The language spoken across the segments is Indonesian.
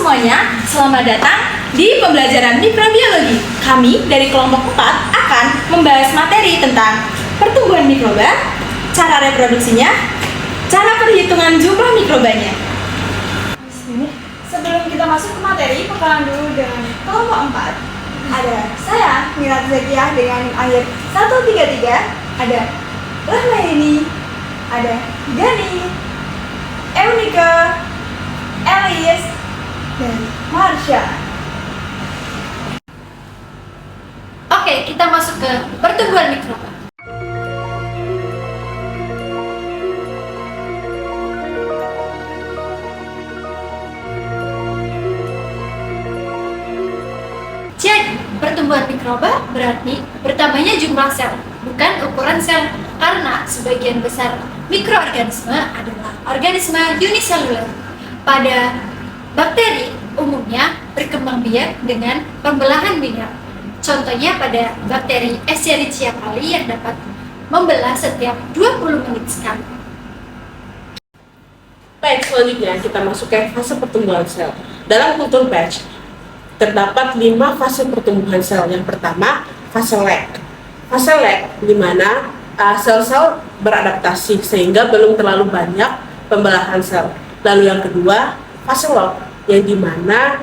semuanya, selamat datang di pembelajaran mikrobiologi. Kami dari kelompok 4 akan membahas materi tentang pertumbuhan mikroba, cara reproduksinya, cara perhitungan jumlah mikrobanya. Sebelum kita masuk ke materi, perkenalan dulu dengan kelompok 4. Ada saya, Mirat Zakiah dengan akhir 133, ada Rahmayeni, ada Gani, Eunika, Elis, dan Marsha. Oke, kita masuk ke pertumbuhan mikroba. Jadi, pertumbuhan mikroba berarti bertambahnya jumlah sel, bukan ukuran sel, karena sebagian besar mikroorganisme adalah organisme uniseluler. Pada bakteri umumnya berkembang biak dengan pembelahan linear. Contohnya pada bakteri Escherichia coli yang dapat membelah setiap 20 menit sekali. Baik, selanjutnya kita masuk ke fase pertumbuhan sel. Dalam kultur batch, terdapat 5 fase pertumbuhan sel. Yang pertama, fase lag. Fase lag di mana sel-sel beradaptasi sehingga belum terlalu banyak pembelahan sel. Lalu yang kedua, fase log, yang di mana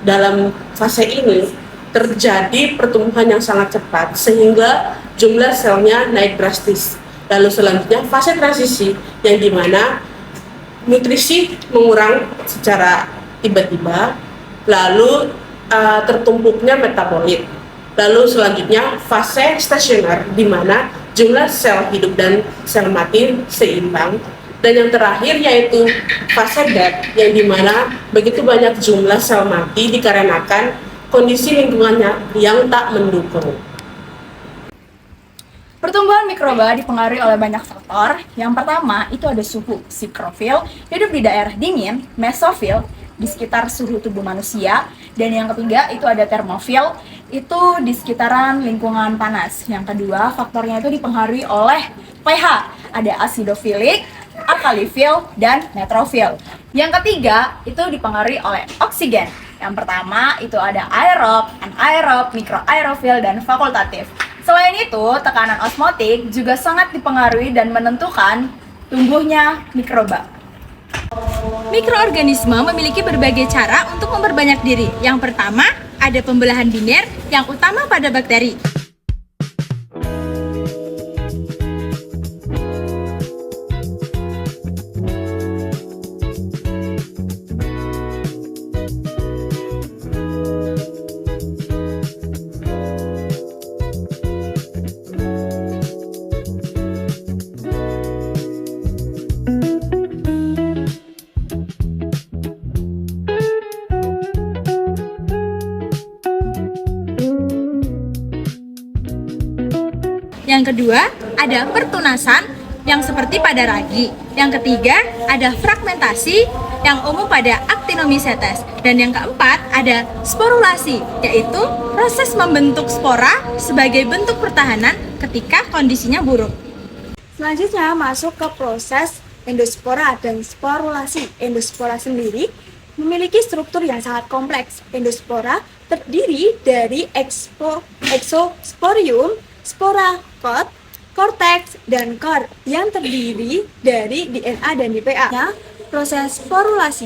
dalam fase ini terjadi pertumbuhan yang sangat cepat sehingga jumlah selnya naik drastis. Lalu selanjutnya fase transisi, yang di mana nutrisi mengurang secara tiba-tiba, lalu tertumpuknya metabolit. Lalu selanjutnya fase stasioner, di mana jumlah sel hidup dan sel mati seimbang. Dan yang terakhir yaitu fase dead, yang di mana begitu banyak jumlah sel mati dikarenakan kondisi lingkungannya yang tak mendukung. Pertumbuhan mikroba dipengaruhi oleh banyak faktor. Yang pertama itu ada suhu. Sikrofil hidup di daerah dingin, mesofil di sekitar suhu tubuh manusia, dan yang ketiga itu ada termofil, itu di sekitaran lingkungan panas. Yang kedua faktornya itu dipengaruhi oleh pH, ada asidofilik, alkalifil, dan neutrofil. Yang ketiga itu dipengaruhi oleh oksigen. Yang pertama itu ada aerob, anaerob, mikroaerofil, dan fakultatif. Selain itu, tekanan osmotik juga sangat dipengaruhi dan menentukan tumbuhnya mikroba. Mikroorganisme memiliki berbagai cara untuk memperbanyak diri. Yang pertama, ada pembelahan biner yang utama pada bakteri. Yang kedua, ada pertunasan yang seperti pada ragi. Yang ketiga, ada fragmentasi yang umum pada Actinomycetes. Dan yang keempat, ada sporulasi, yaitu proses membentuk spora sebagai bentuk pertahanan ketika kondisinya buruk. Selanjutnya masuk ke proses endospora dan sporulasi. Endospora sendiri memiliki struktur yang sangat kompleks. Endospora terdiri dari exosporium, spora, cortex, dan core yang terdiri dari DNA dan DPA. Nah, proses sporulasi.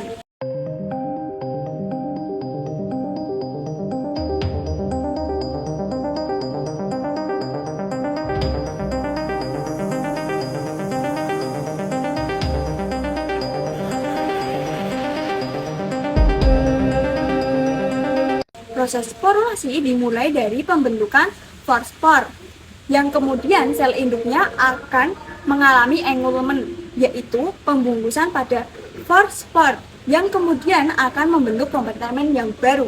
Proses sporulasi dimulai dari pembentukan spor, yang kemudian sel induknya akan mengalami engulment, yaitu pembungkusan pada spor, yang kemudian akan membentuk kompartemen yang baru.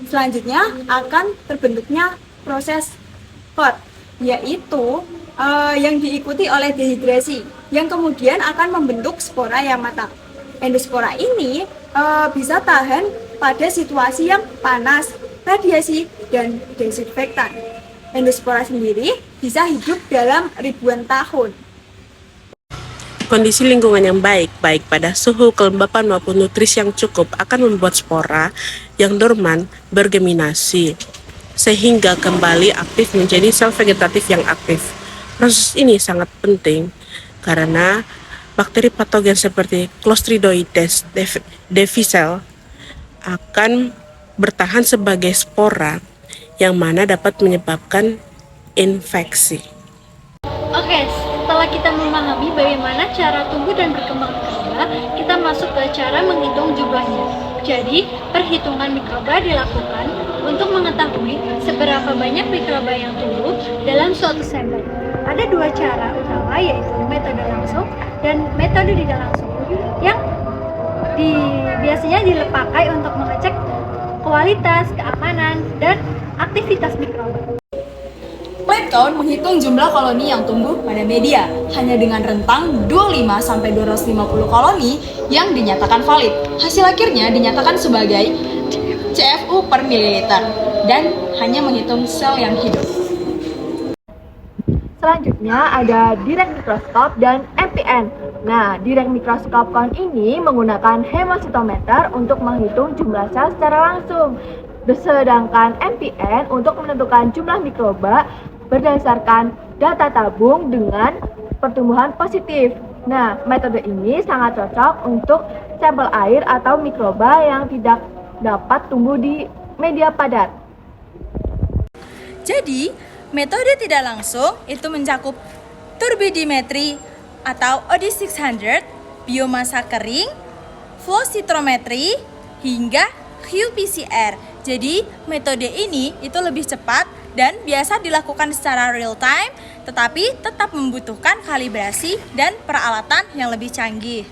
Selanjutnya akan terbentuknya proses pod, yaitu yang diikuti oleh dehidrasi, yang kemudian akan membentuk spora yang matang. Endospora ini bisa tahan pada situasi yang panas, radiasi, dan desinfektan. Endospora sendiri bisa hidup dalam ribuan tahun. Kondisi lingkungan yang baik pada suhu, kelembapan maupun nutrisi yang cukup akan membuat spora yang dorman bergeminasi, sehingga kembali aktif menjadi sel vegetatif yang aktif. Proses ini sangat penting karena bakteri patogen seperti Clostridioides difficile akan bertahan sebagai spora yang mana dapat menyebabkan infeksi. Oke, setelah kita memahami bagaimana cara tumbuh dan berkembang mikroba, kita masuk ke cara menghitung jumlahnya. Jadi, perhitungan mikroba dilakukan untuk mengetahui seberapa banyak mikroba yang tumbuh dalam suatu sampel. Ada dua cara utama, yaitu metode langsung dan metode tidak langsung, yang biasanya dipakai untuk mengecek kualitas, keamanan, dan aktivitas mikroba. Plant count menghitung jumlah koloni yang tumbuh pada media hanya dengan rentang 25-250 koloni yang dinyatakan valid. Hasil akhirnya dinyatakan sebagai CFU per mililiter dan hanya menghitung sel yang hidup. Selanjutnya ada direct microscope dan MPN. Nah, direct microscope count ini menggunakan hemositometer untuk menghitung jumlah sel secara langsung. Sedangkan MPN untuk menentukan jumlah mikroba berdasarkan data tabung dengan pertumbuhan positif. Nah, metode ini sangat cocok untuk sampel air atau mikroba yang tidak dapat tumbuh di media padat. Jadi, metode tidak langsung itu mencakup turbidimetri atau OD600, biomasa kering, flow cytometry, hingga qPCR. Jadi, metode ini itu lebih cepat dan biasa dilakukan secara real time, tetapi tetap membutuhkan kalibrasi dan peralatan yang lebih canggih.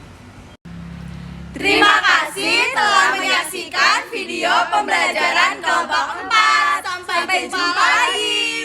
Terima kasih telah menyaksikan video pembelajaran kelompok 4. Sampai jumpa lagi.